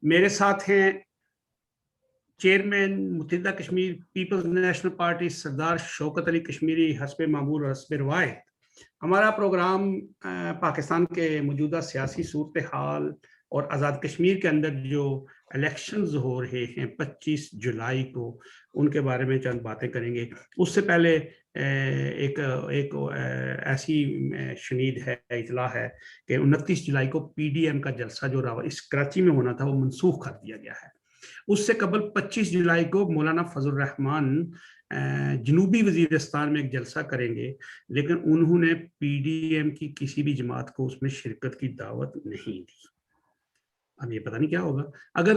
میرے ساتھ ہیں چیئرمین متحدہ کشمیر پیپلز نیشنل پارٹی سردار شوکت علی کشمیری حسب معمول اور حسب روایت۔ ہمارا پروگرام پاکستان کے موجودہ سیاسی صورتحال اور آزاد کشمیر کے اندر جو الیکشنز ہو رہے ہیں 25 جولائی کو، ان کے بارے میں چند باتیں کریں گے۔ اس سے پہلے ایک ایسی شنید ہے، اطلاع ہے کہ 29 جولائی کو پی ڈی ایم کا جلسہ جو اس کراچی میں ہونا تھا وہ منسوخ کر دیا گیا ہے۔ اس سے قبل 25 جولائی کو مولانا فضل الرحمان جنوبی وزیرستان میں ایک جلسہ کریں گے، لیکن انہوں نے پی ڈی ایم کی کسی بھی جماعت کو اس میں شرکت کی دعوت نہیں دی۔ اب یہ پتہ نہیں کیا ہوگا۔ اگر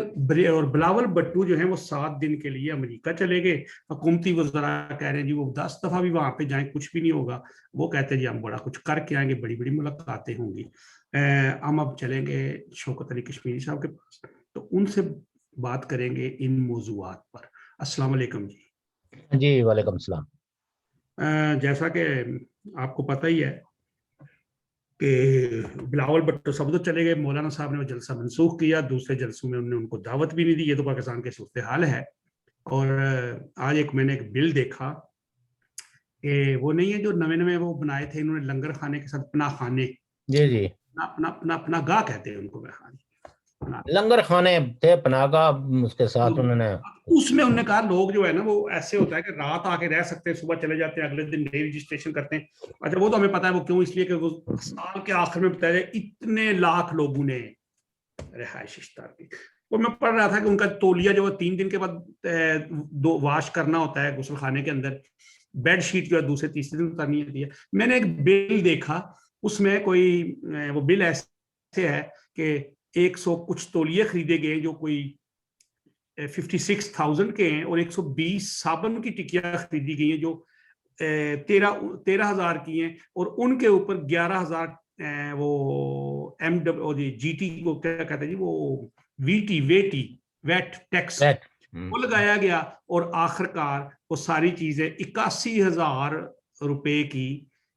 اور بلاول بھٹو جو ہیں وہ 7 دن کے لیے امریکہ چلے گئے، حکومتی وزراء کہہ رہے ہیں جی وہ 10 دفعہ بھی وہاں پہ جائیں کچھ بھی نہیں ہوگا، وہ کہتے ہیں جی ہم بڑا کچھ کر کے آئیں گے، بڑی بڑی ملاقاتیں ہوں گی۔ ہم اب چلیں گے شوکت علی کشمیری صاحب کے پاس، تو ان سے بات کریں گے ان موضوعات پر۔ السلام علیکم جی۔ جی وعلیکم السلام۔ جیسا کہ آپ کو پتہ ہی ہے کہ بلاول بھٹو سب تو چلے گئے، مولانا صاحب نے وہ جلسہ منسوخ کیا، دوسرے جلسوں میں انہوں نے ان کو دعوت بھی نہیں دی۔ یہ تو پاکستان کے صورتحال ہے۔ اور آج میں نے ایک بل دیکھا کہ وہ نہیں ہے جو نئے وہ بنائے تھے انہوں نے لنگر خانے کے ساتھ پناہ خانے، جی جی اپنا گاہ کہتے ہیں ان کو، لنگر خانے تھے، پناہ گاہ، اس کے ساتھ انہوں نے اس میں انہوں نے کہا لوگ جو ہے نا وہ ایسے ہوتا ہے کہ رات آ کے رہ سکتے ہیں، صبح چلے جاتے ہیں، اگلے دن نئی رجسٹریشن کرتے ہیں۔ اچھا وہ تو ہمیں پتا ہے وہ کیوں، اس لیے کہ وہ سال کے آخر میں بتایا جائے اتنے لاکھ لوگوں نے رہائش اشتہار کی۔ وہ میں پڑھ رہا تھا کہ ان کا تولیہ جو ہے 3 دن کے بعد واش کرنا ہوتا ہے غسل خانے کے اندر، بیڈ شیٹ جو ہے دوسرے تیسرے دن اتارنی ہوتی ہے۔ میں نے ایک بل دیکھا، اس میں کوئی وہ بل ایسے ہے کہ 100 کچھ تولیے خریدے گئے جو کوئی 56,000 کے ہیں، اور 120 صابن کی ٹکیاں خریدی گئی ہیں جو 13,000 کی ہیں، اور ان کے اوپر 11,000 وہ ایم ڈبلو جی ٹی کو کیا کہتے ہیں جی، وہ ویٹ ٹیکس وہ لگایا گیا، اور آخر کار وہ ساری چیزیں 81,000 روپے کی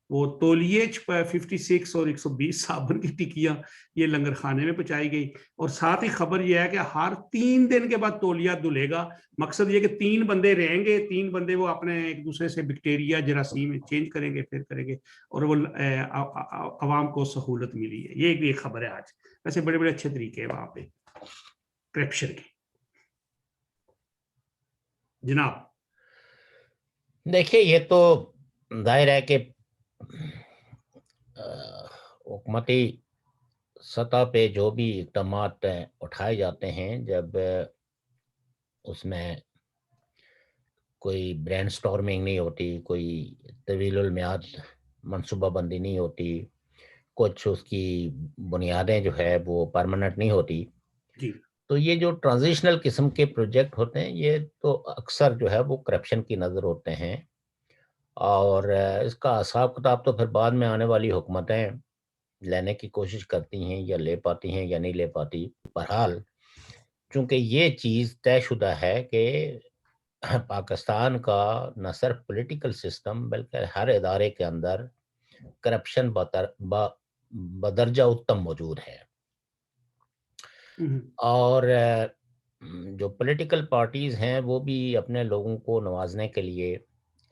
وہ تولیے 56 اور 120 صابن کی ٹکیاں یہ لنگر خانے میں پہنچائی گئی۔ اور ساتھ ہی خبر یہ ہے کہ ہر 3 دن کے بعد تولیہ دھلے گا۔ مقصد یہ کہ 3 بندے رہیں گے، 3 بندے وہ اپنے ایک دوسرے سے بیکٹیریا جراثیم چینج کریں گے، پھر کریں گے، اور وہ عوام کو سہولت ملی ہے۔ یہ ایک خبر ہے آج۔ ویسے بڑے بڑے اچھے طریقے ہیں وہاں پہ کرپشن کے۔ جناب دیکھیے، یہ تو ظاہر ہے کہ حکومتی سطح پہ جو بھی اقدامات اٹھائے جاتے ہیں، جب اس میں کوئی برین سٹارمنگ نہیں ہوتی، کوئی طویل المیعاد منصوبہ بندی نہیں ہوتی، کچھ اس کی بنیادیں جو ہے وہ پرماننٹ نہیں ہوتی، جی، تو یہ جو ٹرانزیشنل قسم کے پروجیکٹ ہوتے ہیں یہ تو اکثر جو ہے وہ کرپشن کی نظر ہوتے ہیں، اور اس کا حساب کتاب تو پھر بعد میں آنے والی حکومتیں لینے کی کوشش کرتی ہیں، یا لے پاتی ہیں یا نہیں لے پاتی۔ بہرحال چونکہ یہ چیز طے شدہ ہے کہ پاکستان کا نہ صرف پولیٹیکل سسٹم بلکہ ہر ادارے کے اندر کرپشن بدرجہ اتم موجود ہے، اور جو پولیٹیکل پارٹیز ہیں وہ بھی اپنے لوگوں کو نوازنے کے لیے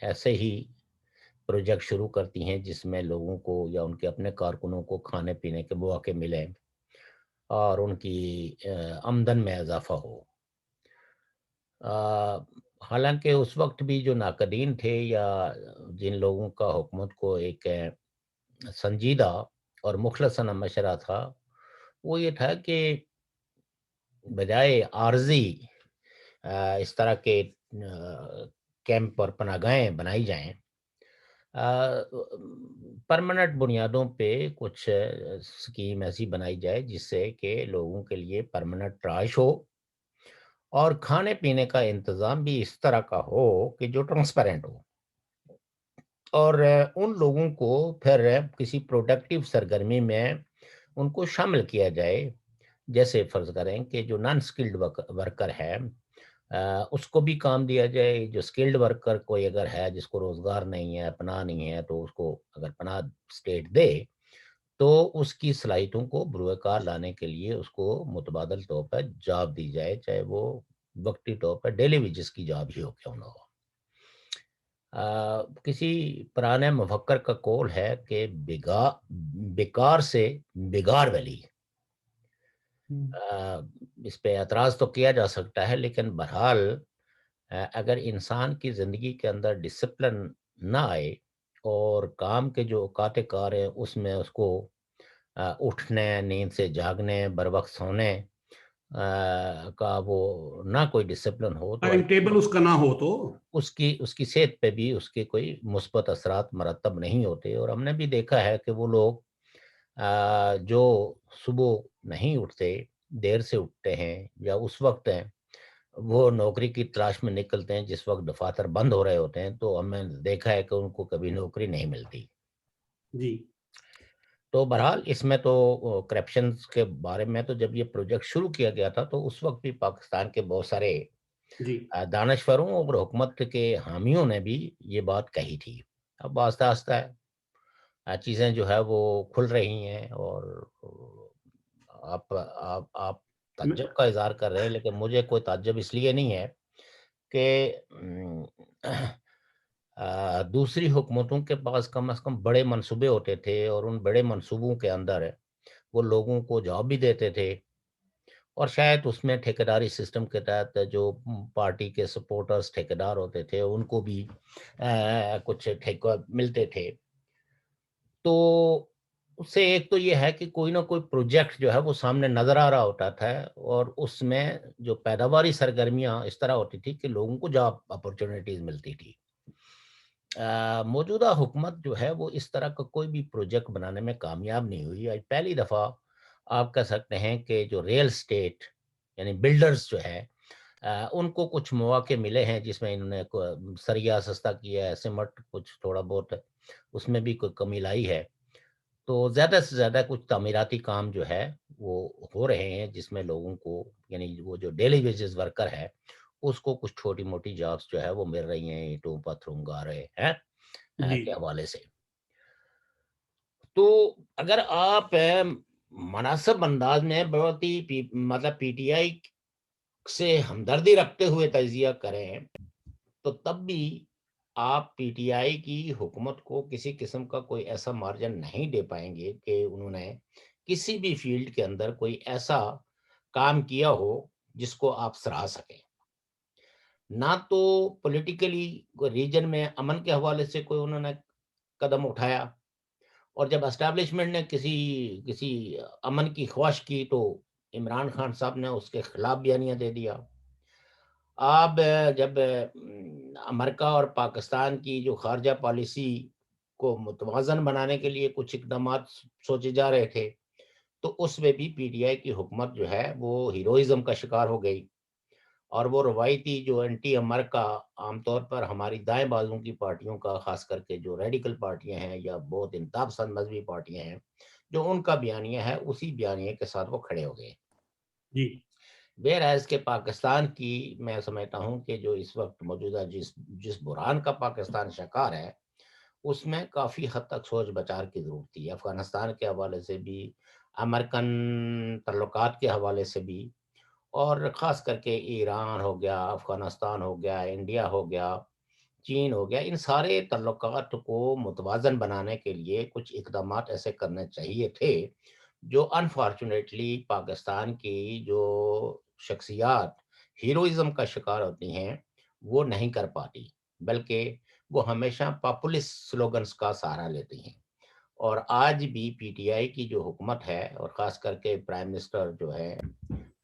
ایسے ہی پروجیکٹ شروع کرتی ہیں جس میں لوگوں کو یا ان کے اپنے کارکنوں کو کھانے پینے کے مواقع ملیں اور ان کی آمدن میں اضافہ ہو۔ حالانکہ اس وقت بھی جو ناقدین تھے یا جن لوگوں کا حکومت کو ایک سنجیدہ اور مخلصانہ مشورہ تھا، وہ یہ تھا کہ بجائے عارضی اس طرح کے کیمپ اور پناہ گاہیں بنائی جائیں، پرماننٹ بنیادوں پہ کچھ سکیم ایسی بنائی جائے جس سے کہ لوگوں کے لیے پرماننٹ رہائش ہو، اور کھانے پینے کا انتظام بھی اس طرح کا ہو کہ جو ٹرانسپیرنٹ ہو، اور ان لوگوں کو پھر کسی پروڈکٹیو سرگرمی میں ان کو شامل کیا جائے۔ جیسے فرض کریں کہ جو نان سکلڈ ورکر ہے اس کو بھی کام دیا جائے، جو سکلڈ ورکر کوئی اگر ہے جس کو روزگار نہیں ہے، پناہ نہیں ہے، تو اس کو اگر پناہ اسٹیٹ دے تو اس کی صلاحیتوں کو بروئے کار لانے کے لیے اس کو متبادل طور پر جاب دی جائے، چاہے وہ وقتی طور پر ڈیلی ویجز کی جاب ہی ہو کیوں نہ ہو۔ کسی پرانے مفکر کا قول ہے کہ بیکار سے بگاڑ ولی۔ اس پہ اعتراض تو کیا جا سکتا ہے، لیکن بہرحال اگر انسان کی زندگی کے اندر ڈسپلن نہ آئے اور کام کے جو اوقات کار ہیں اس میں اس کو اٹھنے، نیند سے جاگنے، بر وقت سونے کا وہ نہ کوئی ڈسپلن ہو تو ٹائم ٹیبل اس کا نہ ہو تو اس کی صحت پہ بھی اس کے کوئی مثبت اثرات مرتب نہیں ہوتے۔ اور ہم نے بھی دیکھا ہے کہ وہ لوگ جو صبح نہیں اٹھتے، دیر سے اٹھتے ہیں یا اس وقت ہیں وہ نوکری کی تلاش میں نکلتے ہیں جس وقت دفاتر بند ہو رہے ہوتے ہیں، تو ہم نے دیکھا ہے کہ ان کو کبھی نوکری نہیں ملتی۔ جی تو بہرحال اس میں تو کرپشن کے بارے میں تو جب یہ پروجیکٹ شروع کیا گیا تھا تو اس وقت بھی پاکستان کے بہت سارے جی دانشوروں اور حکومت کے حامیوں نے بھی یہ بات کہی تھی۔ اب آہستہ آہستہ چیزیں جو ہے وہ کھل رہی ہیں، اور آپ تعجب کا اظہار کر رہے ہیں، لیکن مجھے کوئی تعجب اس لیے نہیں ہے کہ دوسری حکومتوں کے پاس کم از کم بڑے منصوبے ہوتے تھے، اور ان بڑے منصوبوں کے اندر وہ لوگوں کو جاب بھی دیتے تھے، اور شاید اس میں ٹھیکیداری سسٹم کے تحت جو پارٹی کے سپورٹرز ٹھیکیدار ہوتے تھے ان کو بھی کچھ ٹھیکہ ملتے تھے۔ تو اس سے ایک تو یہ ہے کہ کوئی نہ کوئی پروجیکٹ جو ہے وہ سامنے نظر آ رہا ہوتا تھا، اور اس میں جو پیداواری سرگرمیاں اس طرح ہوتی تھی کہ لوگوں کو جاب اپورچونیٹیز ملتی تھی۔ موجودہ حکومت جو ہے وہ اس طرح کا کوئی بھی پروجیکٹ بنانے میں کامیاب نہیں ہوئی۔ آج پہلی دفعہ آپ کہہ سکتے ہیں کہ جو ریئل اسٹیٹ یعنی بلڈرز جو ہے ان کو کچھ مواقع ملے ہیں جس میں انہوں نے سریا سستا کیا ہے، سمٹ کچھ تھوڑا بہت اس میں بھی کوئی کمی لائی ہے۔ تو زیادہ سے زیادہ کچھ تعمیراتی کام جو ہے وہ ہو رہے ہیں جس میں لوگوں کو یعنی وہ جو ڈیلی ویجز ورکر ہے اس کو کچھ چھوٹی موٹی جابس جو ہے وہ مل رہی ہیں اینٹوں پتھروں گارے ہیں جی کے حوالے سے۔ تو اگر آپ مناسب انداز میں بہت ہی مطلب پی ٹی آئی سے ہمدردی رکھتے ہوئے تجزیہ کریں تو تب بھی آپ پی ٹی آئی کی حکومت کو کسی قسم کا کوئی ایسا مارجن نہیں دے پائیں گے کہ انہوں نے کسی بھی فیلڈ کے اندر کوئی ایسا کام کیا ہو جس کو آپ سراہ سکیں۔ نہ تو پولیٹیکلی ریجن میں امن کے حوالے سے کوئی انہوں نے قدم اٹھایا، اور جب اسٹیبلشمنٹ نے کسی امن کی خواہش کی تو عمران خان صاحب نے اس کے خلاف بیانیہ دے دیا۔ آپ جب امریکہ اور پاکستان کی جو خارجہ پالیسی کو متوازن بنانے کے لیے کچھ اقدامات سوچے جا رہے تھے تو اس میں بھی پی ٹی آئی کی حکومت جو ہے وہ ہیروئزم کا شکار ہو گئی، اور وہ روایتی جو اینٹی امریکہ عام طور پر ہماری دائیں بازوں کی پارٹیوں کا، خاص کر کے جو ریڈیکل پارٹیاں ہیں یا بہت انتہا پسند مذہبی پارٹیاں ہیں، جو ان کا بیانیہ ہے اسی بیانیے کے ساتھ وہ کھڑے ہو گئے۔ جی ویئر ایز کہ پاکستان کی میں سمجھتا ہوں کہ جو اس وقت موجودہ جس بحران کا پاکستان شکار ہے اس میں کافی حد تک سوچ بچار کی ضرورت تھی، افغانستان کے حوالے سے بھی، امریکن تعلقات کے حوالے سے بھی، اور خاص کر کے ایران ہو گیا، افغانستان ہو گیا، انڈیا ہو گیا، چین ہو گیا، ان سارے تعلقات کو متوازن بنانے کے لیے کچھ اقدامات ایسے کرنے چاہیے تھے جو انفارچونیٹلی پاکستان کی جو شخصیات ہیروئزم کا شکار ہوتی ہیں وہ نہیں کر پاتی، بلکہ وہ ہمیشہ پاپولسٹ سلوگنز کا سہارا لیتی ہیں۔ اور آج بھی پی ٹی آئی کی جو حکومت ہے اور خاص کر کے پرائم منسٹر جو ہے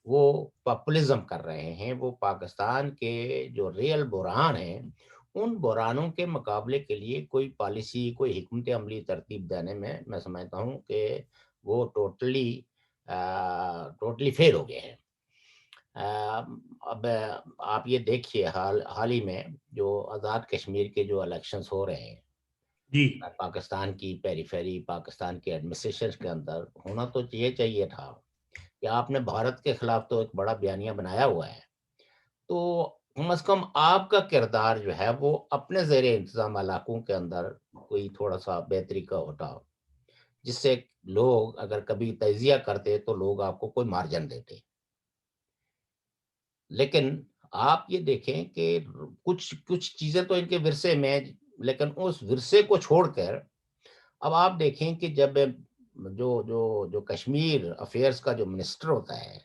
وہ پاپولزم کر رہے ہیں، وہ پاکستان کے جو ریئل بحران ہیں ان بحرانوں کے مقابلے کے لیے کوئی پالیسی، کوئی حکمت عملی ترتیب دینے میں سمجھتا ہوں کہ وہ ٹوٹلی فیل ہو گئے ہیں۔ اب آپ یہ دیکھیے حال ہی میں جو آزاد کشمیر کے جو الیکشنز ہو رہے ہیں جی پاکستان کی پیری فیری، پاکستان کے ایڈمنسٹریشن کے اندر ہونا تو یہ چاہیے تھا کہ آپ نے بھارت کے خلاف تو ایک بڑا بیانیہ بنایا ہوا ہے، تو کم از کم آپ کا کردار جو ہے وہ اپنے زیر انتظام علاقوں کے اندر کوئی تھوڑا سا بہتری کا ہوتا، جس سے لوگ اگر کبھی تجزیہ کرتے تو لوگ آپ کو کوئی مارجن دیتے. لیکن آپ یہ دیکھیں کہ کچھ کچھ چیزیں تو ان کے ورثے میں، لیکن اس ورثے کو چھوڑ کر اب آپ دیکھیں کہ جب جو کشمیر افیئرس کا جو منسٹر ہوتا ہے،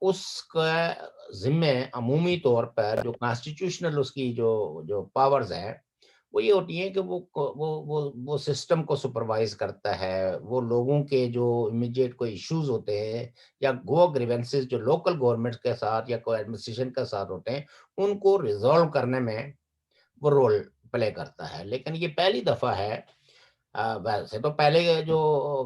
اس کا ذمہ عمومی طور پر جو کانسٹیٹیوشنل اس کی جو پاورز ہے وہ یہ ہوتی ہیں کہ وہ سسٹم کو سپروائز کرتا ہے، وہ لوگوں کے جو امیڈیٹ کوئی ایشوز ہوتے ہیں یا گو گریونسز جو لوکل گورنمنٹ کے ساتھ یا کوئی ایڈمنسٹریشن کے ساتھ ہوتے ہیں ان کو ریزالو کرنے میں وہ رول پلے کرتا ہے. لیکن یہ پہلی دفعہ ہے، ویسے تو پہلے جو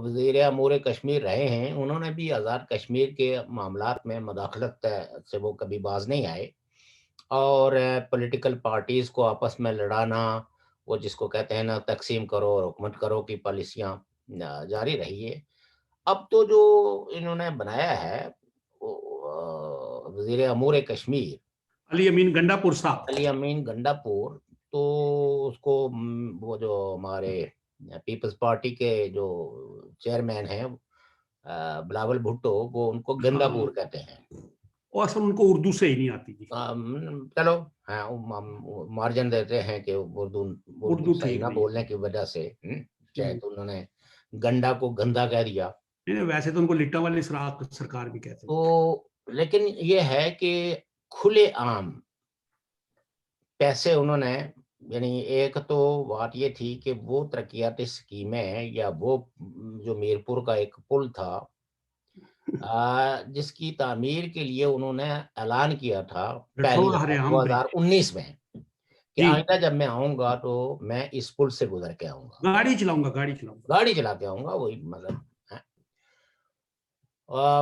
وزیر امور کشمیر رہے ہیں انہوں نے بھی آزاد کشمیر کے معاملات میں مداخلت سے وہ کبھی باز نہیں آئے، اور پولیٹیکل پارٹیز کو آپس میں لڑانا، وہ جس کو کہتے ہیں نا تقسیم کرو اور حکومت کرو کی پالیسیاں جاری رہی ہے. اب تو جو انہوں نے بنایا ہے وزیر امور کشمیر علی امین گنڈا پور صاحب. علی امین گنڈا پور، تو اس کو وہ جو ہمارے پیپلز پارٹی کے جو چیئرمین ہیں بلاول بھٹو، وہ ان کو گندا ہاں، پور کہتے ہیں. اور اصل ان کو اردو سے ہی نہیں آتی جی. چلو ہاں مارجن دیتے ہیں کہ اردو صحیح ٹھیک نہ نہیں ہے. بولنے کی وجہ سے شاید انہوں نے گنڈا کو گندا کہہ دیا. نہیں، ویسے تو ان کو لٹا والی سرکار بھی کہتے تو ہیں. لیکن یہ ہے کہ کھلے عام پیسے انہوں نے، یعنی ایک تو بات یہ تھی کہ وہ ترقیاتی اسکیمیں یا وہ جو میرپور کا ایک پل تھا جس کی تعمیر کے لیے انہوں نے اعلان کیا تھا پہلی رٹھوڑا دفعہ ہریام برج 2019 میں کہ جی. آئندہ جب میں آؤں گا تو میں اس پل سے گزر کے آؤں گا، گاڑی چلاؤں گا. گاڑی چلا کے آؤں گا. وہی مطلب ہے.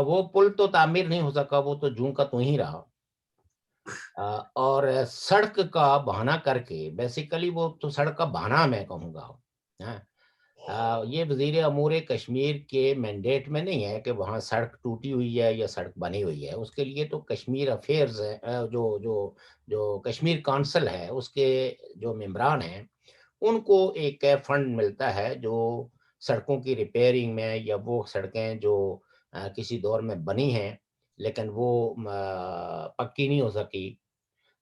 وہ پل تو تعمیر نہیں ہو سکا، وہ تو جوں کا تو ہی رہا. اور سڑک کا بہانہ کر کے، بیسیکلی وہ تو سڑک کا بہانہ میں کہوں گا. یہ وزیر امور کشمیر کے مینڈیٹ میں نہیں ہے کہ وہاں سڑک ٹوٹی ہوئی ہے یا سڑک بنی ہوئی ہے. اس کے لیے تو کشمیر افیئرز ہے، جو کشمیر کونسل ہے اس کے جو ممبران ہیں ان کو ایک فنڈ ملتا ہے جو سڑکوں کی ریپیئرنگ میں، یا وہ سڑکیں جو کسی دور میں بنی ہیں لیکن وہ پکی نہیں ہو سکی،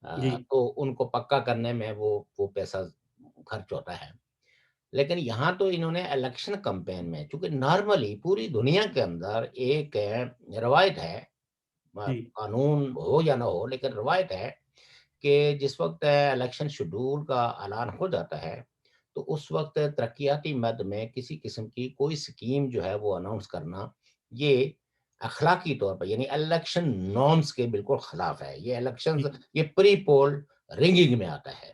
جی تو ان کو پکا کرنے میں وہ پیسہ خرچ ہوتا ہے. لیکن یہاں تو انہوں نے الیکشن کمپین میں، چونکہ نارملی پوری دنیا کے اندر ایک روایت ہے، جی قانون ہو یا نہ ہو لیکن روایت ہے کہ جس وقت الیکشن شیڈول کا اعلان ہو جاتا ہے تو اس وقت ترقیاتی مد میں کسی قسم کی کوئی سکیم جو ہے وہ اناؤنس کرنا، یہ اخلاقی طور پر یعنی الیکشن نارمز کے بالکل خلاف ہے. یہ الیکشن جی. یہ پری پول رنگنگ میں آتا ہے.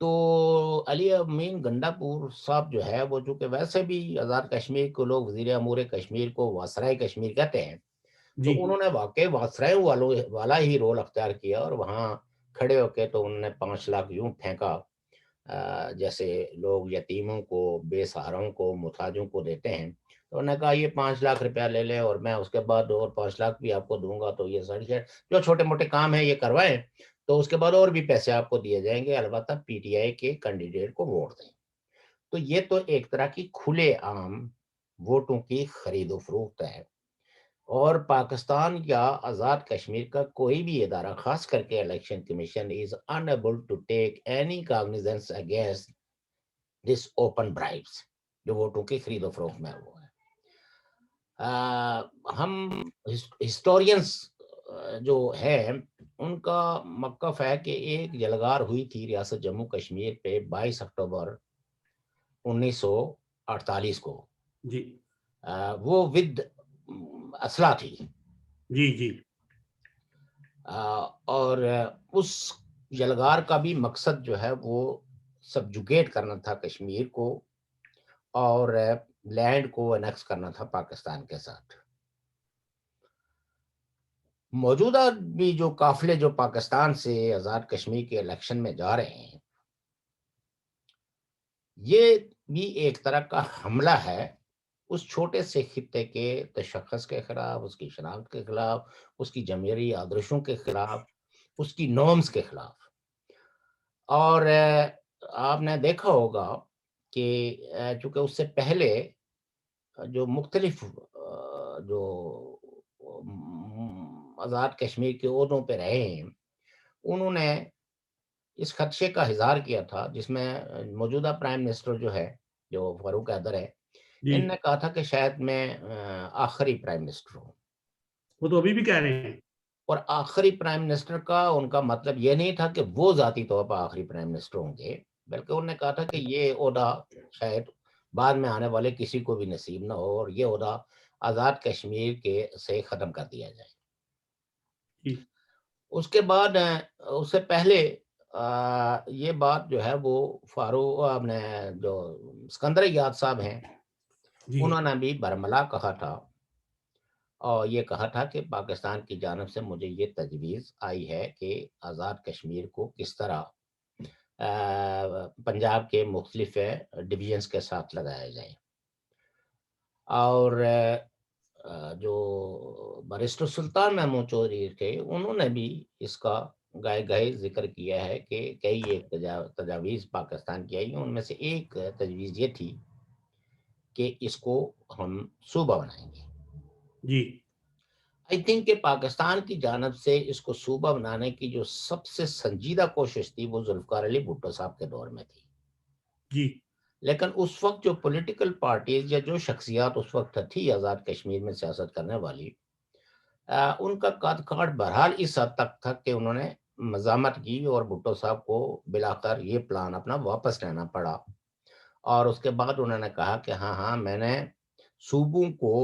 تو علی امین گنڈا پور صاحب جو ہے وہ چونکہ ویسے بھی آزاد کشمیر کو لوگ وزیر امور کشمیر کو واسرائے کشمیر کہتے ہیں، جی تو انہوں نے واقعی واسرائے والا ہی رول اختیار کیا اور وہاں کھڑے ہو کے تو انہوں نے 5 لاکھ یوں پھینکا جیسے لوگ یتیموں کو، بے سہاروں کو، محتاجوں کو دیتے ہیں. تو انہوں نے کہا یہ 5 لاکھ روپیہ لے لیں اور میں اس کے بعد اور 5 لاکھ بھی آپ کو دوں گا، تو یہ ساری جو چھوٹے موٹے کام ہیں یہ کروائیں، تو اس کے بعد اور بھی پیسے آپ کو دیے جائیں گے، البتہ پی ٹی آئی کے کینڈیڈیٹ کو ووٹ دیں. تو یہ تو ایک طرح کی کھلے عام ووٹوں کی خرید و فروخت ہے. اور پاکستان یا آزاد کشمیر کا کوئی بھی ادارہ، خاص کر کے election commission is unable to take any cognizance against this open bribes جو ووٹوں کی خرید و فروخت میں وہ ہے. ہم ہسٹورینز جو ہیں ان کا موقف ہے کہ ایک جلگار ہوئی تھی ریاست جموں کشمیر پہ 22 اکتوبر 1948 کو، جی وہ ود اسلحہ تھی. جی جی اور اس جلگار کا بھی مقصد جو ہے وہ سبجوگیٹ کرنا تھا کشمیر کو اور لینڈ کو انیکس کرنا تھا پاکستان کے ساتھ. موجودہ بھی جو قافلے جو پاکستان سے آزاد کشمیر کے الیکشن میں جا رہے ہیں یہ بھی ایک طرح کا حملہ ہے اس چھوٹے سے خطے کے تشخص کے خلاف، اس کی شناخت کے خلاف، اس کی جمہوری آدرشوں کے خلاف، اس کی نارمز کے خلاف. اور آپ نے دیکھا ہوگا کہ چونکہ اس سے پہلے جو مختلف جو آزاد کشمیر کے عہدوں پہ رہے ہیں، انہوں نے اس خدشے کا اظہار کیا تھا، جس میں موجودہ پرائم منسٹر جو ہے، جو فاروق حیدر ہے، جی ان نے کہا تھا کہ شاید میں آخری پرائم منسٹر ہوں. وہ تو ابھی بھی کہہ رہے ہیں. اور آخری پرائم منسٹر کا ان کا مطلب یہ نہیں تھا کہ وہ ذاتی طور پر آخری پرائم منسٹر ہوں گے، بلکہ انہوں نے کہا تھا کہ یہ عہدہ شاید بعد میں آنے والے کسی کو بھی نصیب نہ ہو، اور یہ عہدہ آزاد کشمیر کے سے ختم کر دیا جائے. جی اس کے بعد اس سے پہلے یہ بات جو ہے وہ فاروق اپنے جو اسکندر یاد صاحب ہیں، جی انہوں نے بھی برملا کہا تھا، اور یہ کہا تھا کہ پاکستان کی جانب سے مجھے یہ تجویز آئی ہے کہ آزاد کشمیر کو کس طرح پنجاب کے مختلف ڈویژنز کے ساتھ لگایا جائے. اور جو بارسٹر سلطان محمود چودھری تھے، انہوں نے بھی اس کا گائے گائے ذکر کیا ہے کہ کئی ایک تجاویز پاکستان کی آئی ہیں. ان میں سے ایک تجویز یہ تھی کہ اس کو ہم صوبہ بنائیں گے. جی آئی تھنک کہ پاکستان کی جانب سے اس کو صوبہ بنانے کی جو سب سے سنجیدہ کوشش تھی وہ ذوالفقار علی بھٹو صاحب کے دور میں تھی. جی لیکن اس وقت جو پولیٹیکل پارٹیز یا جو شخصیات اس وقت تھی آزاد کشمیر میں سیاست کرنے والی، ان کا قد کاٹ بہرحال اس حد تک تھا کہ انہوں نے مزاحمت کی، اور بھٹو صاحب کو بلا کر یہ پلان اپنا واپس لینا پڑا. اور اس کے بعد انہوں نے کہا کہ ہاں میں نے صوبوں کو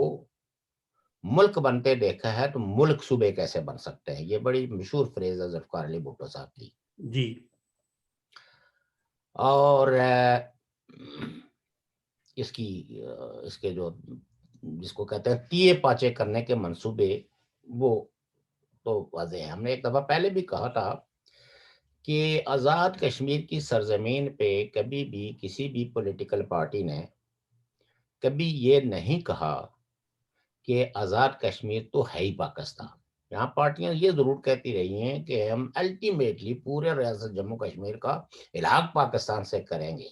ملک بنتے دیکھا ہے، تو ملک صوبے کیسے بن سکتے ہیں. یہ بڑی مشہور فریز ہے ذوالفقار علی بھٹو صاحب کی. جی اور اس کے جو جس کو کہتے ہیں تیے پاچے کرنے کے منصوبے، وہ تو واضح ہے. ہم نے ایک دفعہ پہلے بھی کہا تھا کہ آزاد کشمیر کی سرزمین پہ کبھی بھی کسی بھی پولیٹیکل پارٹی نے کبھی یہ نہیں کہا کہ آزاد کشمیر تو ہے ہی پاکستان. یہاں پارٹیاں یہ ضرور کہتی رہی ہیں کہ ہم الٹیمیٹلی پورے ریاست جموں کشمیر کا الحاق پاکستان سے کریں گے،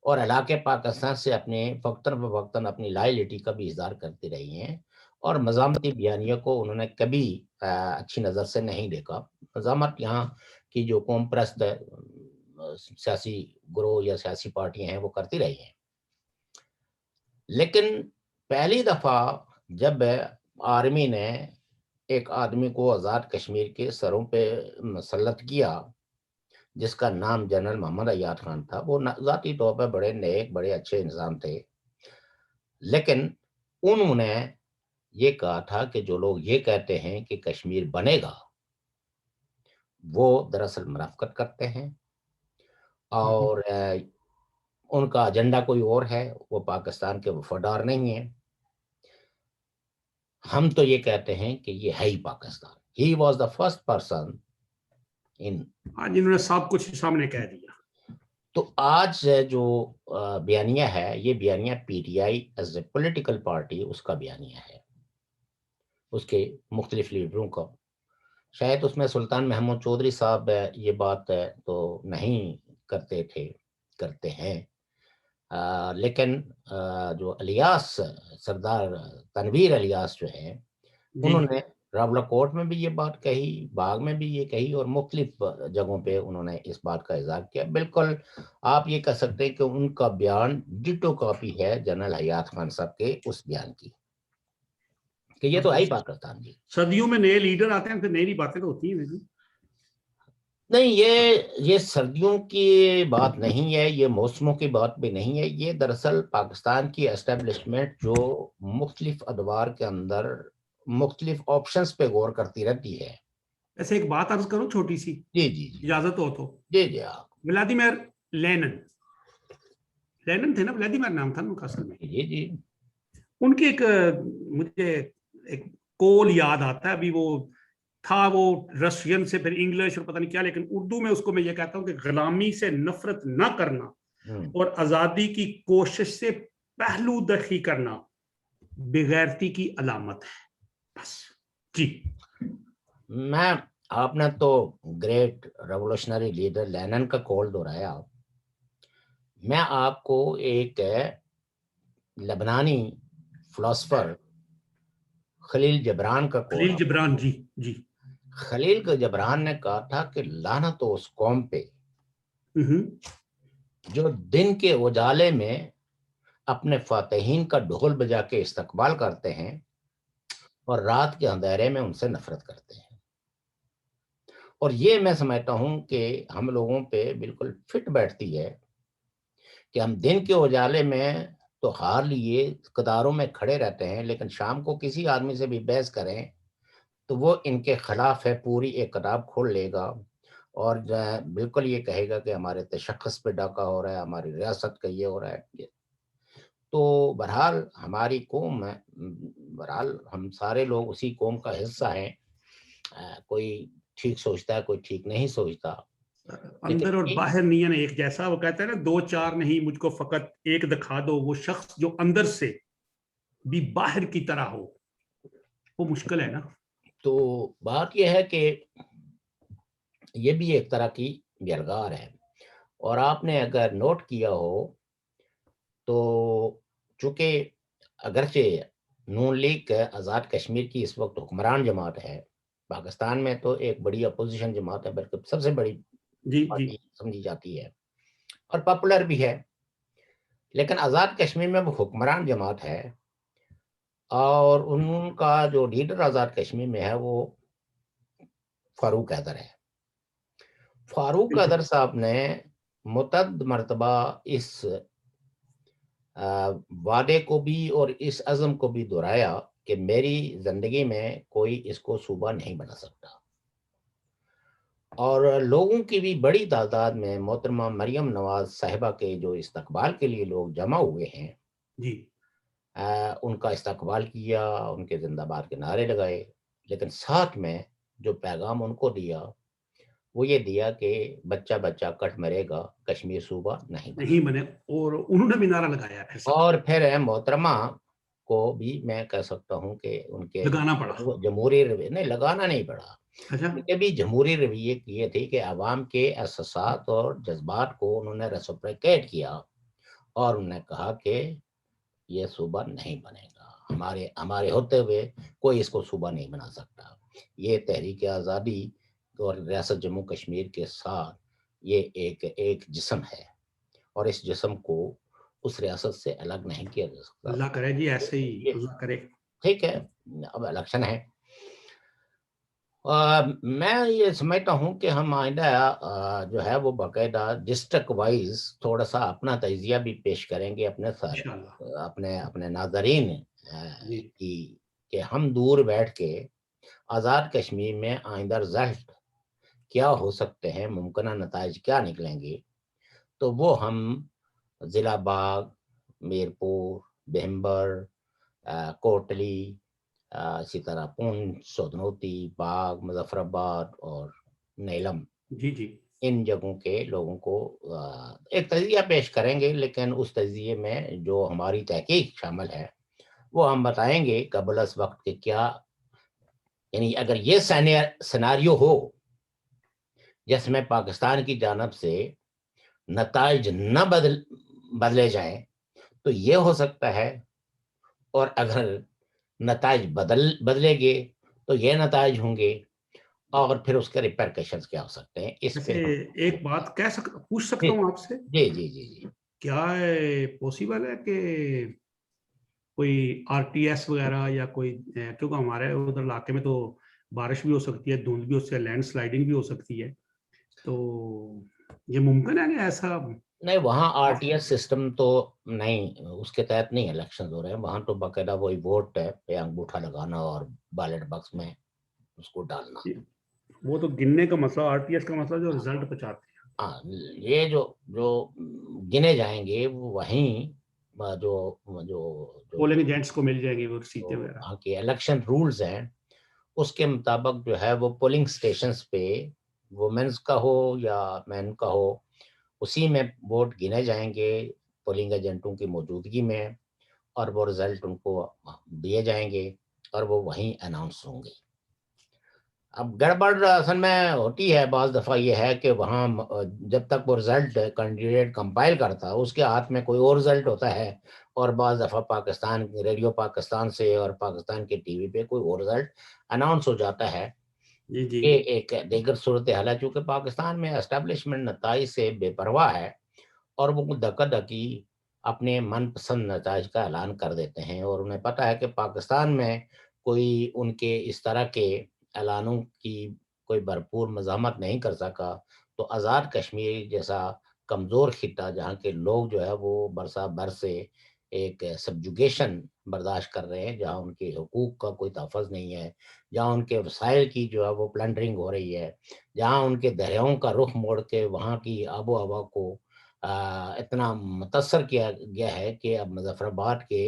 اور علاقے پاکستان سے اپنے وقتاً فوقتاً اپنی لائلٹی کا بھی اظہار کرتی رہی ہیں. اور مزاحمتی بیانیوں کو انہوں نے کبھی اچھی نظر سے نہیں دیکھا. مزاحمت یہاں کی جو قوم پرست سیاسی گروہ یا سیاسی پارٹیاں ہیں وہ کرتی رہی ہیں. لیکن پہلی دفعہ جب آرمی نے ایک آدمی کو آزاد کشمیر کے سروں پہ مسلط کیا، جس کا نام جنرل محمد عیاد خان تھا، وہ ذاتی طور پہ بڑے نیک بڑے اچھے انسان تھے، لیکن انہوں نے یہ کہا تھا کہ جو لوگ یہ کہتے ہیں کہ کشمیر بنے گا، وہ دراصل منافقت کرتے ہیں، اور ان کا ایجنڈا کوئی اور ہے، وہ پاکستان کے وفادار نہیں ہیں. ہم تو یہ کہتے ہیں کہ یہ ہے ہی Pakistan. He was the first person in. آج انہوں نے سب کچھ سامنے کہہ دیا. تو آج جو بیانیہ ہے، یہ بیانیہ P T I as a political party اس کا بیانیہ ہے، اس کے مختلف لیڈروں کا. شاید اس میں سلطان محمود چودھری صاحب یہ بات تو نہیں کرتے ہیں، لیکن جو الیاس سردار تنویر الیاس جو ہیں، انہوں نے راولہ کوٹ میں بھی یہ بات کہی، باغ میں بھی یہ کہی، اور مختلف جگہوں پہ انہوں نے اس بات کا اظہار کیا. بالکل آپ یہ کہہ سکتے ہیں کہ ان کا بیان ڈٹو کاپی ہے جنرل حیات خان صاحب کے اس بیان کی، کہ یہ تو ہے ہی پاکستان. جی صدیوں میں نئے لیڈر آتے ہیں، پھر نئی باتیں تو ہوتی ہیں. نہیں، یہ سردیوں کی بات نہیں ہے، یہ موسموں کی بات بھی نہیں ہے. یہ دراصل پاکستان کی اسٹیبلشمنٹ جو مختلف ادوار کے اندر مختلف آپشنز پہ غور کرتی رہتی ہے. ایسے ایک بات عرض کروں چھوٹی سی، جی جی جی اجازت ہو تو. جی جی ولادیمیر لینن تھے نا، ولادیمیر نام تھا ان کا اصل میں. جی جی ان کی ایک مجھے ایک کول یاد آتا ہے، ابھی وہ تھا وہ رشین سے پھر انگلش اور پتہ نہیں کیا، لیکن اردو میں اس کو میں یہ کہتا ہوں کہ غلامی سے نفرت نہ کرنا اور آزادی کی کوشش سے پہلو دخی کرنا بغیرتی کی علامت ہے. بس جی. میں آپ نے تو گریٹ ریولوشنری لیڈر لینن کا کول دہرایا، میں آپ کو ایک لبنانی فلاسفر خلیل جبران کا خلیل قول، جبران، جی جی. خلیل جبران نے کہا تھا کہ لعنت ہو اس قوم پہ ہوں. جو دن کے اجالے میں اپنے فاتحین کا ڈھول بجا کے استقبال کرتے ہیں اور رات کے اندھیرے میں ان سے نفرت کرتے ہیں. اور یہ میں سمجھتا ہوں کہ ہم لوگوں پہ بالکل فٹ بیٹھتی ہے کہ ہم دن کے اجالے میں تو ہار لیے قطاروں میں کھڑے رہتے ہیں، لیکن شام کو کسی آدمی سے بھی بحث کریں تو وہ ان کے خلاف ہے، پوری ایک کتاب کھول لے گا اور جو ہے بالکل یہ کہے گا کہ ہمارے تشخص پہ ڈاکہ ہو رہا ہے، ہماری ریاست کا یہ ہو رہا ہے. تو بہرحال ہماری قوم ہے، بہرحال ہم سارے لوگ اسی قوم کا حصہ ہیں. کوئی ٹھیک سوچتا ہے، کوئی ٹھیک نہیں سوچتا، لیکن اندر اور باہر نہیں ہے نا ایک جیسا. وہ کہتے ہیں نا دو چار نہیں، مجھ کو فقط ایک دکھا دو. وہ شخص جو اندر سے بھی باہر کی طرح ہو، وہ مشکل ہے نا. تو بات یہ ہے کہ یہ بھی ایک طرح کی یلغار ہے. اور آپ نے اگر نوٹ کیا ہو تو چونکہ اگرچہ نون لیگ آزاد کشمیر کی اس وقت حکمران جماعت ہے، پاکستان میں تو ایک بڑی اپوزیشن جماعت ہے، بلکہ سب سے بڑی جی جی. پارٹی سمجھی جاتی ہے اور پاپولر بھی ہے، لیکن آزاد کشمیر میں وہ حکمران جماعت ہے. اور ان کا جو لیڈر آزاد کشمیر میں ہے وہ فاروق حیدر ہے. فاروق بالکل. حیدر صاحب نے متعدد مرتبہ اس وعدے کو بھی اور اس عزم کو بھی دہرایا کہ میری زندگی میں کوئی اس کو صوبہ نہیں بنا سکتا. اور لوگوں کی بھی بڑی تعداد میں محترمہ مریم نواز صاحبہ کے جو استقبال کے لیے لوگ جمع ہوئے ہیں، جی. ان کا استقبال کیا، ان کے زندہ باد کے نعرے لگائے، لیکن ساتھ میں جو پیغام ان کو دیا وہ یہ دیا کہ بچہ بچہ کٹ مرے گا، کشمیر صوبہ نہیں بنے. نہیں بنے. اور انہوں نے بھی نعرہ لگایا پھر ساتھ اور پھر محترمہ کو بھی میں کہہ سکتا ہوں کہ ان کے لگانا پڑا. جمہوری رویے نہیں لگانا نہیں پڑا، اچھا. ان کے بھی جمہوری رویے کی یہ تھی کہ عوام کے احساسات اور جذبات کو انہوں نے ریسپریکیٹ کیا اور انہوں نے کہا کہ یہ صوبہ نہیں بنے گا، ہمارے ہوتے ہوئے کوئی اس کو صوبہ نہیں بنا سکتا. یہ تحریک آزادی اور ریاست جموں کشمیر کے ساتھ یہ ایک جسم ہے اور اس جسم کو اس ریاست سے الگ نہیں کیا جا سکتا. اللہ کرے جی، ایسے ہی اللہ کرے. ٹھیک ہے، اب الیکشن ہے. میں یہ سمجھتا ہوں کہ ہم آئندہ جو ہے وہ باقاعدہ ڈسٹرکٹ وائز تھوڑا سا اپنا تجزیہ بھی پیش کریں گے اپنے انشاءاللہ. اپنے ناظرین جی. کی، کہ ہم دور بیٹھ کے آزاد کشمیر میں آئندہ رزلٹ کیا ہو سکتے ہیں، ممکنہ نتائج کیا نکلیں گے. تو وہ ہم ضلع باغ، میرپور، بہمبر، کوٹلی، اسی طرح پونچھ، سودنوتی، باغ، مظفر آباد اور نیلم، جی جی. ان جگہوں کے لوگوں کو ایک تجزیہ پیش کریں گے. لیکن اس تجزیے میں جو ہماری تحقیق شامل ہے وہ ہم بتائیں گے قبل از وقت کہ کیا، یعنی اگر یہ سیناریو ہو جس میں پاکستان کی جانب سے نتائج نہ بدلے جائیں تو یہ ہو سکتا ہے، اور اگر نتائج بدلے گے تو یہ نتائج ہوں گے، اور پھر اس کے ریپرکشنز کیا ہو سکتے ہیں اس پہ ویسے ایک بات پوچھ جی سکتا ہوں آپ سے؟ جی جی جی جی. کیا پوسیبل ہے کہ کوئی آر ٹی ایس وغیرہ یا کوئی، کیونکہ ہمارے ادھر علاقے میں تو بارش بھی ہو سکتی ہے، دھند بھی ہو سکتی ہے، لینڈ سلائڈنگ بھی ہو سکتی ہے، تو یہ ممکن ہے کہ ایسا؟ نہیں، وہاں آر ٹی ایس سسٹم تو نہیں، اس کے تحت نہیں الیکشن ہو رہے ہیں. وہاں تو باقاعدہ وہی ووٹ ہے پہ انگوٹھا لگانا اور بیلٹ باکس میں اس کو ڈالنا. وہ تو گننے کا مسئلہ، آر ٹی ایس کا مسئلہ جو رزلٹ پہنچاتے ہیں. ہاں، یہ جو گنے جائیں گے وہ وہیں جو جو جو پولنگ ایجنٹس کو مل جائیں گے وہ رسیدیں وغیرہ. وہاں کے الیکشن رولز ہیں اس کے مطابق جو ہے وہ پولنگ سٹیشنز پہ وومنز کا ہو یا مین کا ہو، اسی میں ووٹ گنے جائیں گے پولنگ ایجنٹوں کی موجودگی میں، اور وہ رزلٹ ان کو دیے جائیں گے اور وہ وہیں اناؤنس ہوں گے. اب گڑبڑ اصل میں ہوتی ہے بعض دفعہ یہ ہے کہ وہاں جب تک وہ رزلٹ کینڈیڈیٹ کمپائل کرتا ہے اس کے ہاتھ میں کوئی اور رزلٹ ہوتا ہے، اور بعض دفعہ پاکستان ریڈیو پاکستان سے اور پاکستان کے ٹی وی پہ کوئی اور رزلٹ اناؤنس ہو جاتا ہے۔ جی جی یہ ایک دیگر صورتحال ہے، چونکہ پاکستان میں اسٹیبلشمنٹ نتائج سے بے پرواہ ہے اور وہ دھکا دھکی اپنے من پسند نتائج کا اعلان کر دیتے ہیں، اور انہیں پتہ ہے کہ پاکستان میں کوئی ان کے اس طرح کے اعلانوں کی کوئی بھرپور مزاحمت نہیں کر سکا، تو آزاد کشمیر جیسا کمزور خطہ جہاں کے لوگ جو ہے وہ برسا بر سے ایک سبجوگیشن برداشت کر رہے ہیں، جہاں ان کے حقوق کا کوئی تحفظ نہیں ہے، جہاں ان کے وسائل کی جو ہے وہ پلنڈرنگ ہو رہی ہے، جہاں ان کے دریاؤں کا رخ موڑ کے وہاں کی آب و ہوا کو اتنا متاثر کیا گیا ہے کہ اب مظفر آباد کے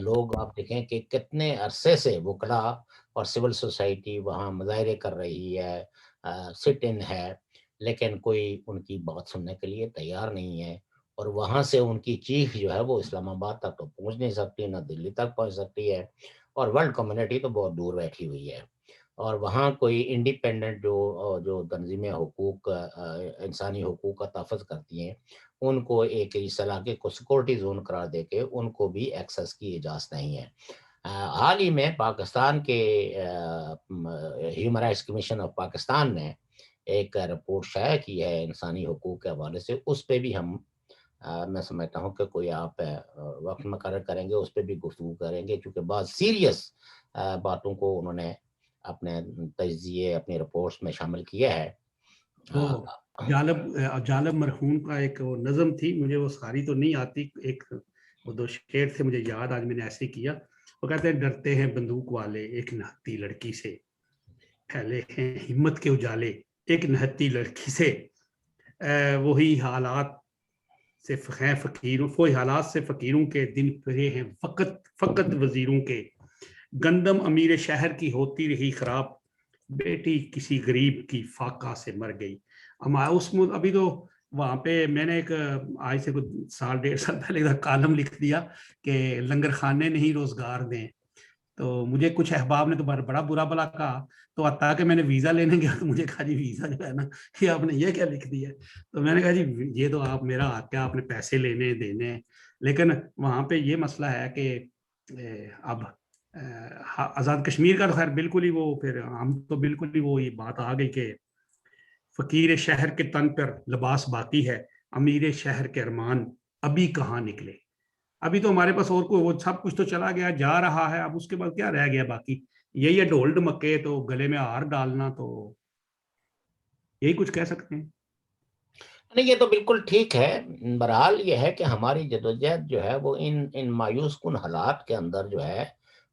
لوگ آپ دیکھیں کہ کتنے عرصے سے وکلا اور سول سوسائٹی وہاں مظاہرے کر رہی ہے، سٹ ان ہے، لیکن کوئی ان کی بات سننے کے لیے تیار نہیں ہے، اور وہاں سے ان کی چیخ جو ہے وہ اسلام آباد تک تو پہنچ نہیں سکتی، نہ دلی تک پہنچ سکتی ہے، اور ورلڈ کمیونٹی تو بہت دور بیٹھی ہوئی ہے، اور وہاں کوئی انڈیپینڈنٹ جو تنظیمیں حقوق انسانی حقوق کا تحفظ کرتی ہیں ان کو ایک اس علاقے کو سیکورٹی زون قرار دے کے ان کو بھی ایکسس کی اجازت نہیں ہے۔ حال ہی میں پاکستان کے human rights commission of Pakistan نے ایک رپورٹ شائع کی ہے انسانی حقوق کے حوالے سے، اس پہ بھی ہم میں سمجھتا ہوں کہ کوئی آپ وقت مقرر کریں گے، اس پہ بھی گفتگو کریں گے، چونکہ بہت سیریس باتوں کو انہوں نے اپنے تجزیے اپنی رپورٹس میں شامل کیا ہے۔ وہ جالب مرحوم کا ایک وہ نظم تھی، مجھے وہ ساری تو نہیں آتی، ایک وہ دو شعر تھے مجھے یاد، آج میں نے ایسے کیا، وہ کہتے ہیں ڈرتے ہیں بندوق والے ایک نہتی لڑکی سے، پھیلے ہیں ہمت کے اجالے ایک نہتی لڑکی سے، وہی حالات سے ہیں فقیروں، وہی حالات سے فقیروں کے دن پھرے ہیں فقط وزیروں کے، گندم امیر شہر کی ہوتی رہی خراب، بیٹی کسی غریب کی فاقہ سے مر گئی۔ ابھی تو وہاں پہ میں نے ایک آج سے کچھ سال ڈیڑھ سال پہلے کالم لکھ دیا کہ لنگر خانے نہیں روزگار دیں، تو مجھے کچھ احباب نے تو بڑا برا بلا کہا، تو حتیٰ کہ میں نے ویزا لینے گیا تو مجھے کہا جی ویزا جو ہے نا یہ آپ نے یہ کیا لکھ دیا ہے، تو میں نے کہا جی یہ تو آپ میرا حق ہے، آپ نے پیسے لینے دینے، لیکن وہاں پہ یہ مسئلہ ہے کہ اب آزاد کشمیر کا تو خیر بالکل ہی وہ پھر ہم تو بالکل ہی وہ یہ بات آ گئی کہ فقیر شہر کے تن پر لباس باقی ہے، امیر شہر کے ارمان ابھی کہاں نکلے، ابھی تو ہمارے پاس اور کوئی وہ سب کچھ تو چلا گیا جا رہا ہے، اب اس کے بعد کیا رہ گیا باقی، یہی ہے ڈھول ڈمکے تو گلے میں ہار ڈالنا، تو یہی کچھ کہہ سکتے ہیں۔ نہیں یہ تو بالکل ٹھیک ہے، بہرحال یہ ہے کہ ہماری جدوجہد جو ہے وہ ان مایوس کن حالات کے اندر جو ہے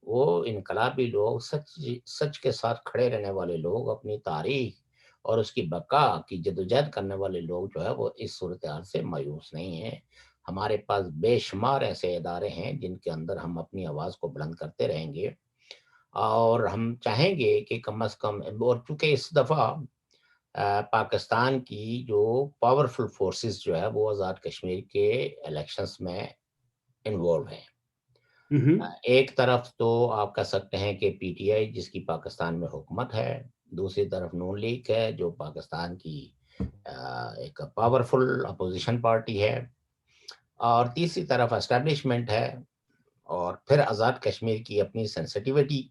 وہ انقلابی لوگ، سچ کے ساتھ کھڑے رہنے والے لوگ، اپنی تاریخ اور اس کی بقا کی جدوجہد کرنے والے لوگ جو ہے وہ اس صورتحال سے مایوس نہیں ہیں۔ ہمارے پاس بے شمار ایسے ادارے ہیں جن کے اندر ہم اپنی آواز کو بلند کرتے رہیں گے، اور ہم چاہیں گے کہ کم از کم، اور چونکہ اس دفعہ پاکستان کی جو پاورفل فورسز جو ہے وہ آزاد کشمیر کے الیکشنز میں انوالو ہیں۔ ایک طرف تو آپ کہہ سکتے ہیں کہ پی ٹی آئی جس کی پاکستان میں حکومت ہے، دوسری طرف نون لیگ ہے جو پاکستان کی ایک پاورفل اپوزیشن پارٹی ہے، اور تیسری طرف اسٹیبلشمنٹ ہے، اور پھر آزاد کشمیر کی اپنی سینسٹیوٹی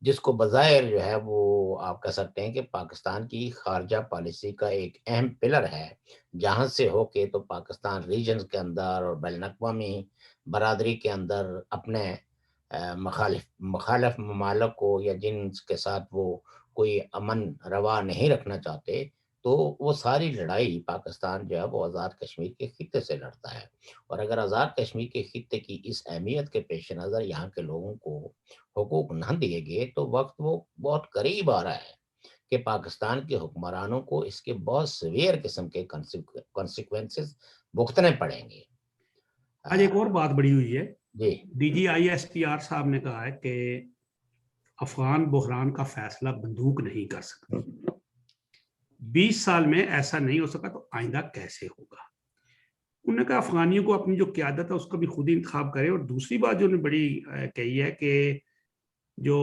جس کو بظاہر جو ہے وہ آپ کہہ سکتے ہیں کہ پاکستان کی خارجہ پالیسی کا ایک اہم پلر ہے، جہاں سے ہو کے تو پاکستان ریجنز کے اندر اور بین الاقوامی برادری کے اندر اپنے مخالف ممالک کو یا جن کے ساتھ وہ کوئی امن روا نہیں رکھنا چاہتے، تو وہ ساری لڑائی پاکستان جو ہے وہ آزاد کشمیر کے خطے سے لڑتا ہے، اور اگر آزاد کشمیر کے خطے کی اس اہمیت کے پیش نظر یہاں کے لوگوں کو حقوق نہ دیے گئے تو وقت وہ بہت قریب آ رہا ہے کہ پاکستان کے حکمرانوں کو اس کے بہت سیویئر قسم کے کانسیکوینسز بھگتنے پڑیں گے۔ آج ایک اور بات بڑی ہوئی ہے، جی D G I S P R صاحب نے کہا ہے کہ افغان بحران کا فیصلہ بندوق نہیں کر سکتی، 20 سال میں ایسا نہیں ہو سکا تو آئندہ کیسے ہوگا؟ انہوں نے کہا افغانیوں کو اپنی جو قیادت ہے اس کا بھی خود ہی انتخاب کرے، اور دوسری بات جو انہوں نے بڑی کہی ہے کہ جو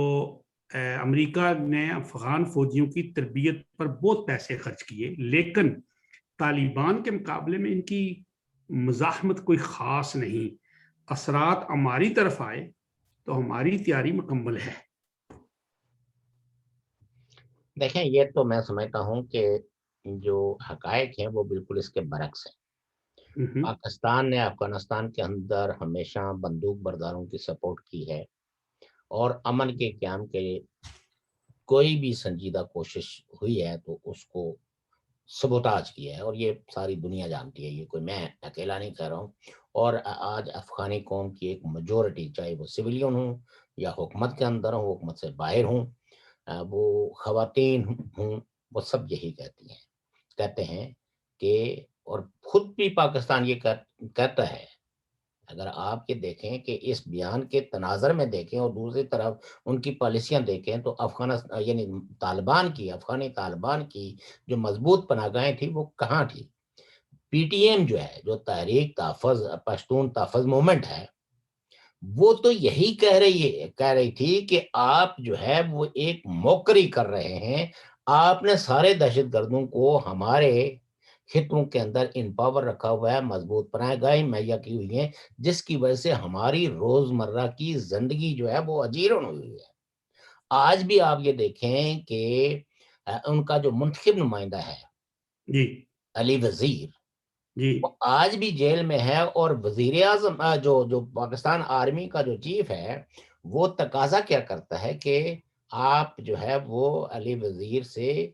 امریکہ نے افغان فوجیوں کی تربیت پر بہت پیسے خرچ کیے، لیکن طالبان کے مقابلے میں ان کی مزاحمت کوئی خاص نہیں. اثرات ہماری طرف آئے تو ہماری تیاری مکمل ہے. دیکھیں یہ تو میں سمجھتا ہوں کہ جو حقائق ہیں وہ بالکل اس کے برعکس ہیں. پاکستان نے افغانستان کے اندر ہمیشہ بندوق برداروں کی سپورٹ کی ہے اور امن کے قیام کے کوئی بھی سنجیدہ کوشش ہوئی ہے تو اس کو سبوتاج کیا ہے، اور یہ ساری دنیا جانتی ہے، یہ کوئی میں اکیلا نہیں کہہ رہا ہوں. اور آج افغانی قوم کی ایک میجورٹی، چاہے وہ سویلین ہوں یا حکومت کے اندر ہوں، حکومت سے باہر ہوں، وہ خواتین ہوں، وہ سب یہی کہتے ہیں کہ، اور خود بھی پاکستان یہ کہتا ہے. اگر آپ یہ دیکھیں کہ اس بیان کے تناظر میں دیکھیں اور دوسری طرف ان کی پالیسیاں دیکھیں تو افغانستان یعنی افغانی طالبان کی جو مضبوط پناہگاہیں تھی وہ کہاں تھی؟ پی ٹی ایم جو ہے، جو تحریک تحفظ پشتون تحفظ موومنٹ ہے، وہ تو یہی کہہ رہی تھی کہ آپ جو ہے وہ ایک موکری کر رہے ہیں، آپ نے سارے دہشت گردوں کو ہمارے خطوں کے اندر ان پاور رکھا ہوا ہے، مضبوط پناہ گاہیں مہیا کی ہوئی ہیں، جس کی وجہ سے ہماری روزمرہ کی زندگی جو ہے وہ اجیرن ہوئی ہے. آج بھی آپ یہ دیکھیں کہ ان کا جو منتخب نمائندہ ہے جی علی وزیر، جی وہ آج بھی جیل میں ہے، اور وزیر اعظم جو پاکستان آرمی کا جو چیف ہے وہ تقاضا کیا کرتا ہے کہ آپ جو ہے وہ علی وزیر سے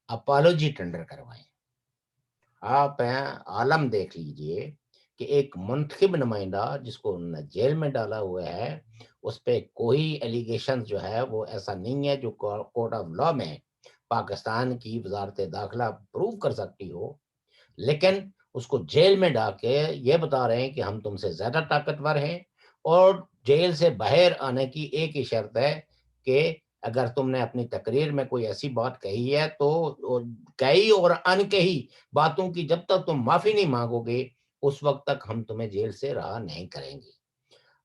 اپالوجی ٹینڈر کروائیں. آپ عالم دیکھ لیجئے کہ ایک منتخب نمائندہ جس کو انہوں نے جیل میں ڈالا ہوا ہے، اس پہ کوئی ایلیگیشن جو ہے وہ ایسا نہیں ہے جو کورٹ آف لا میں پاکستان کی وزارت داخلہ پروو کر سکتی ہو، لیکن اس کو جیل میں ڈال کے یہ بتا رہے ہیں کہ ہم تم سے زیادہ طاقتور ہیں، اور جیل سے باہر آنے کی ایک ہی شرط ہے کہ اگر تم نے اپنی تقریر میں کوئی ایسی بات کہی ہے تو کہی اور انکہی باتوں کی جب تک تم معافی نہیں مانگو گے اس وقت تک ہم تمہیں جیل سے رہا نہیں کریں گے.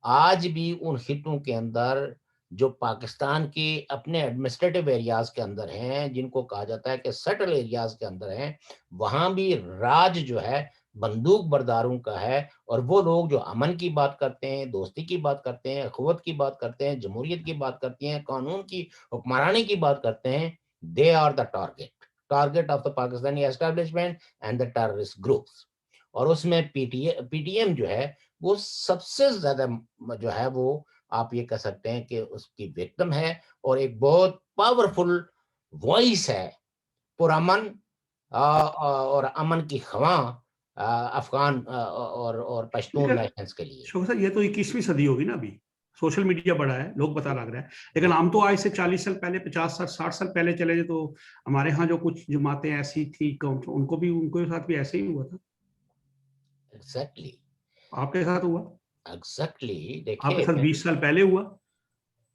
آج بھی ان خطوں کے اندر جو پاکستان کی اپنے ایڈمنسٹریٹو ایریاز کے اندر ہیں، جن کو کہا جاتا ہے کہ سیٹل ایریاز کے اندر ہیں، وہاں بھی راج جو ہے بندوق برداروں کا ہے. اور وہ لوگ جو امن کی بات کرتے ہیں، دوستی کی بات کرتے ہیں، اخوت کی بات کرتے ہیں، جمہوریت کی بات کرتے ہیں، قانون کی حکمرانی کی بات کرتے ہیں، they are the target of the Pakistani establishment and the terrorist groups. اور اس میں پی ٹی ایم جو ہے وہ سب سے زیادہ جو ہے وہ آپ یہ کہہ سکتے ہیں کہ اس کی وکٹم ہے، اور ایک بہت پاورفل وائس ہے پرامن اور امن کی خواں افغان اور پشتون نیشنز کے لیے. شوق صاحب یہ تو 21ویں صدی ہوگی نا، ابھی سوشل میڈیا بڑا ہے، لوگ پتہ لگ رہا ہے، لیکن ہم تو آج سے 40 سال پہلے، 50 60 سال پہلے چلے جائے تو ہمارے ہاں جو کچھ جماعتیں ایسی تھی ان کے ساتھ بھی ایسے ہی ہوا تھا. ایگزیکٹلی آپ کے ساتھ ہوا؟ ایگزیکٹلی. آپ کے ساتھ 20 سال پہلے ہوا؟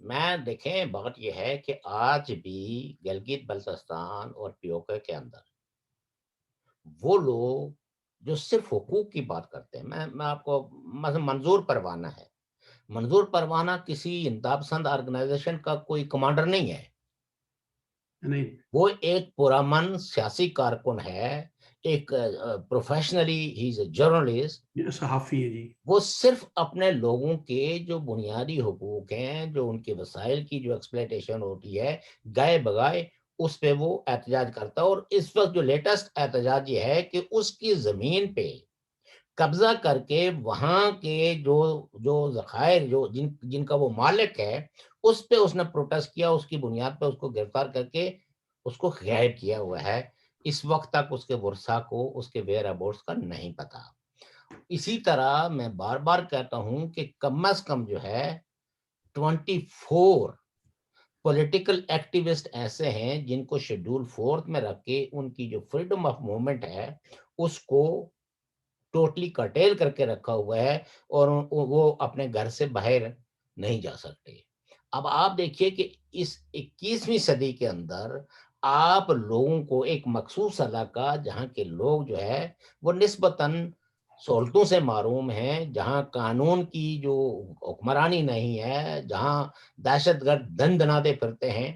میں دیکھیں بات یہ ہے کہ آج بھی گلگت بلتستان اور پیوکے کے اندر وہ لوگ جو صرف حقوق کی بات کرتے ہیں، میں آپ کو مثلا منظور پروانہ ہے، منظور پروانہ کسی انتہا پسند آرگنائزیشن کا کوئی کمانڈر نہیں ہے، نہیں، وہ ایک پرامن سیاسی کارکن ہے، ایک professionally he is a journalist. صحافی ہے جی. وہ صرف اپنے لوگوں کے جو بنیادی حقوق ہیں، جو ان کے وسائل کی جو ایکسپلائٹیشن ہوتی ہے گائے بگائے، اس پہ وہ احتجاج کرتا ہے. اور اس وقت جو لیٹسٹ احتجاج یہ ہے کہ اس کی زمین پہ قبضہ کر کے وہاں کے جو ذخائر جن کا وہ مالک ہے اس پہ اس نے پروٹیسٹ کیا، اس کی بنیاد پہ اس کو گرفتار کر کے اس کو غائب کیا ہوا ہے. اس وقت تک اس کے ورثاء کو اس کے ویئر اباؤٹس کا نہیں پتا. اسی طرح میں بار بار کہتا ہوں کہ کم از کم جو ہے 24 پولیٹیکل ایکٹیوسٹ ایسے ہیں جن کو شیڈول 4 میں رکھ کے ان کی جو فریڈم آف موومنٹ ہے اس کو ٹوٹلی کٹیل کر کے رکھا ہوا ہے، اور وہ اپنے گھر سے باہر نہیں جا سکتے. اب آپ دیکھیے کہ اس 21ویں صدی کے اندر آپ لوگوں کو ایک مخصوص علاقہ جہاں کے لوگ جو ہے وہ نسبتاً سہولتوں سے محروم ہیں، جہاں قانون کی جو حکمرانی نہیں ہے، جہاں دہشت گرد دن دناتے پھرتے ہیں،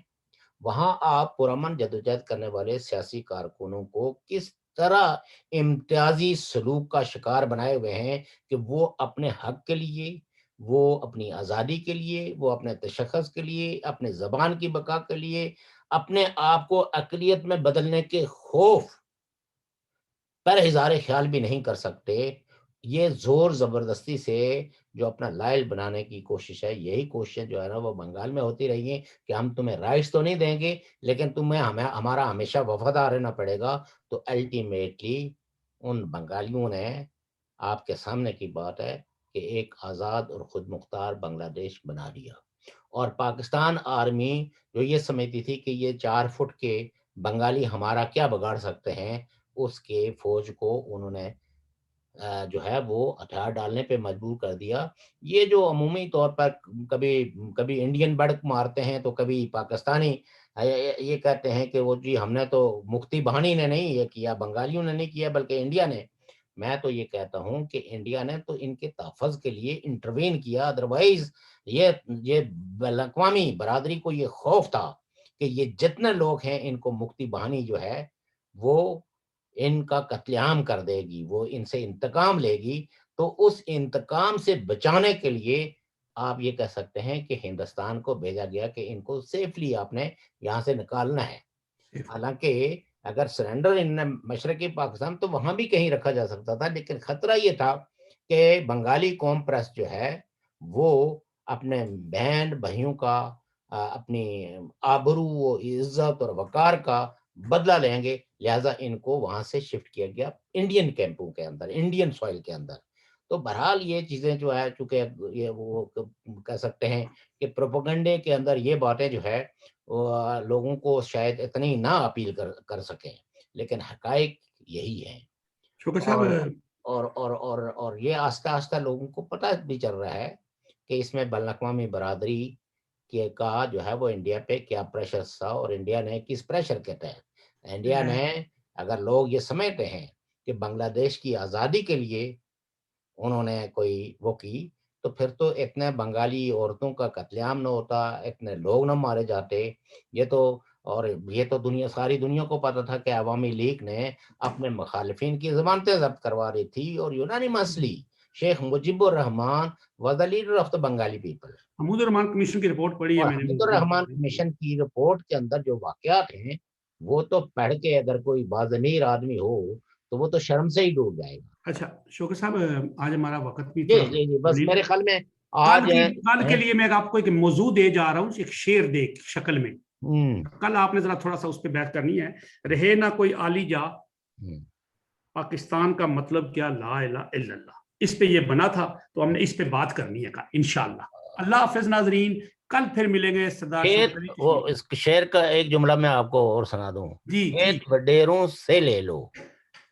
وہاں آپ پرامن جدوجہد کرنے والے سیاسی کارکنوں کو کس طرح امتیازی سلوک کا شکار بنائے ہوئے ہیں کہ وہ اپنے حق کے لیے، وہ اپنی آزادی کے لیے، وہ اپنے تشخص کے لیے، اپنے زبان کی بقا کے لیے، اپنے آپ کو اقلیت میں بدلنے کے خوف پر اظہار خیال بھی نہیں کر سکتے۔ یہ زور زبردستی سے جو اپنا لائل بنانے کی کوشش ہے، یہی کوششیں جو ہے نا وہ بنگال میں ہوتی رہی ہیں کہ ہم تمہیں رائٹس تو نہیں دیں گے لیکن ہمارا ہمیشہ وفادار رہنا پڑے گا۔ تو الٹیمیٹلی ان بنگالیوں نے، آپ کے سامنے کی بات ہے کہ ایک آزاد اور خود مختار بنگلہ دیش بنا لیا، اور پاکستان آرمی جو یہ سمجھتی تھی کہ یہ 4 فٹ کے بنگالی ہمارا کیا بگاڑ سکتے ہیں، اس کے فوج کو انہوں نے جو ہے وہ ہتھیار ڈالنے پہ مجبور کر دیا۔ یہ جو عمومی طور پر کبھی انڈین بڑک مارتے ہیں تو کبھی پاکستانی یہ کہتے ہیں کہ وہ جی ہم نے تو مفتی بہانی نے نہیں یہ کیا، بنگالیوں نے نہیں کیا بلکہ انڈیا نے۔ میں تو یہ کہتا ہوں کہ انڈیا نے تو ان کے تحفظ کے لیے انٹروین کیا، ادروائز یہ بین الاقوامی برادری کو یہ خوف تھا کہ یہ جتنے لوگ ہیں ان کو مفتی بہانی جو ہے وہ ان کا قتل عام کر دے گی، وہ ان سے انتقام لے گی۔ تو اس انتقام سے بچانے کے لیے آپ یہ کہہ سکتے ہیں کہ ہندوستان کو بھیجا گیا کہ ان کو سیفلی آپ نے یہاں سے نکالنا ہے۔ حالانکہ اگر سرنڈر ان مشرقی پاکستان تو وہاں بھی کہیں رکھا جا سکتا تھا، لیکن خطرہ یہ تھا کہ بنگالی قوم پرست جو ہے وہ اپنے بہن بھائیوں کا، اپنی آبرو و عزت اور وقار کا بدلہ لیں گے، لہٰذا ان کو وہاں سے شفٹ کیا گیا انڈین کیمپوں کے اندر، انڈین سوائل کے اندر۔ تو بہرحال یہ چیزیں جو ہے چونکہ یہ وہ کہہ سکتے ہیں کہ پروپیگنڈے کے اندر یہ باتیں جو ہے لوگوں کو شاید اتنی نہ اپیل کر سکیں، لیکن حقائق یہی ہیں۔ شوکت اور صاحب، اور یہ آہستہ آہستہ لوگوں کو پتہ بھی چل رہا ہے کہ اس میں بین الاقوامی برادری کا جو ہے وہ انڈیا پہ کیا پریشر تھا، اور انڈیا نے کس پریشر کے تحت انڈیا نے، اگر لوگ یہ سمجھتے ہیں کہ بنگلہ دیش کی آزادی کے لیے انہوں نے کوئی وہ کی، تو پھر تو اتنے بنگالی عورتوں کا قتل عام نہ ہوتا، اتنے لوگ نہ مارے جاتے۔ یہ تو دنیا، ساری دنیا کو پتا تھا کہ عوامی لیگ نے اپنے مخالفین کی ضمانتیں ضبط کروا رہی تھی، اور unanimously Sheikh Mujibur Rahman was the leader of the Bengali people. Hamoodur Rahman commission کی رپورٹ پڑھی ہے اور میں نے۔ حمید الرحمان کمیشن کی رپورٹ کے اندر جو واقعات ہیں وہ تو پڑھ کے اگر کوئی باضمیر آدمی ہو تو وہ تو شرم سے ہی ڈوب جائے گا۔ اچھا شوکت صاحب، آج ہمارا وقت بھی جی تھوڑا جی جی، بس میرے خیال میں کل آج کے لیے میں آپ کو ایک موضوع دے جا رہا ہوں، ایک شعر دے شکل میں۔ کل آپ نے ذرا تھوڑا سا اس پہ بات کرنی ہے۔ رہے نہ کوئی عالی جا، پاکستان کا مطلب کیا، لا الہ الا اللہ، اس پہ یہ بنا تھا تو ہم نے اس پہ بات کرنی ہے انشاءاللہ۔ اللہ حافظ ناظرین، کل پھر ملیں گے سردار شوکت علی وہ کشمیری۔ اس شعر کا ایک جملہ میں آپ کو اور سنا دوں، جی کھیت وڈیروں سے لے لو،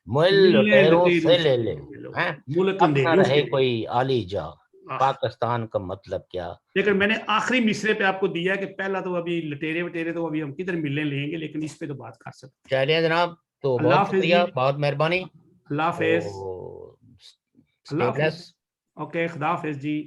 مل ملے لٹیروں لٹیروں سے سے لے لو، ملک اب نہ اندھیریوں رہے سے۔ کوئی عالی جا، پاکستان کا مطلب کیا۔ لیکن میں نے آخری مصرے پہ آپ کو دیا کہ پہلا تو ابھی لٹیرے وٹیرے تو ابھی ہم کدھر ملنے لیں گے، لیکن اس پہ تو بات کر سکتے ہیں۔ چلیے جناب، تو اللہ بہت حافظ شکریہ، جی، بہت مہربانی، اللہ حافظ، تو اللہ stay حافظ، blessed۔ اوکے، خدا حافظ جی۔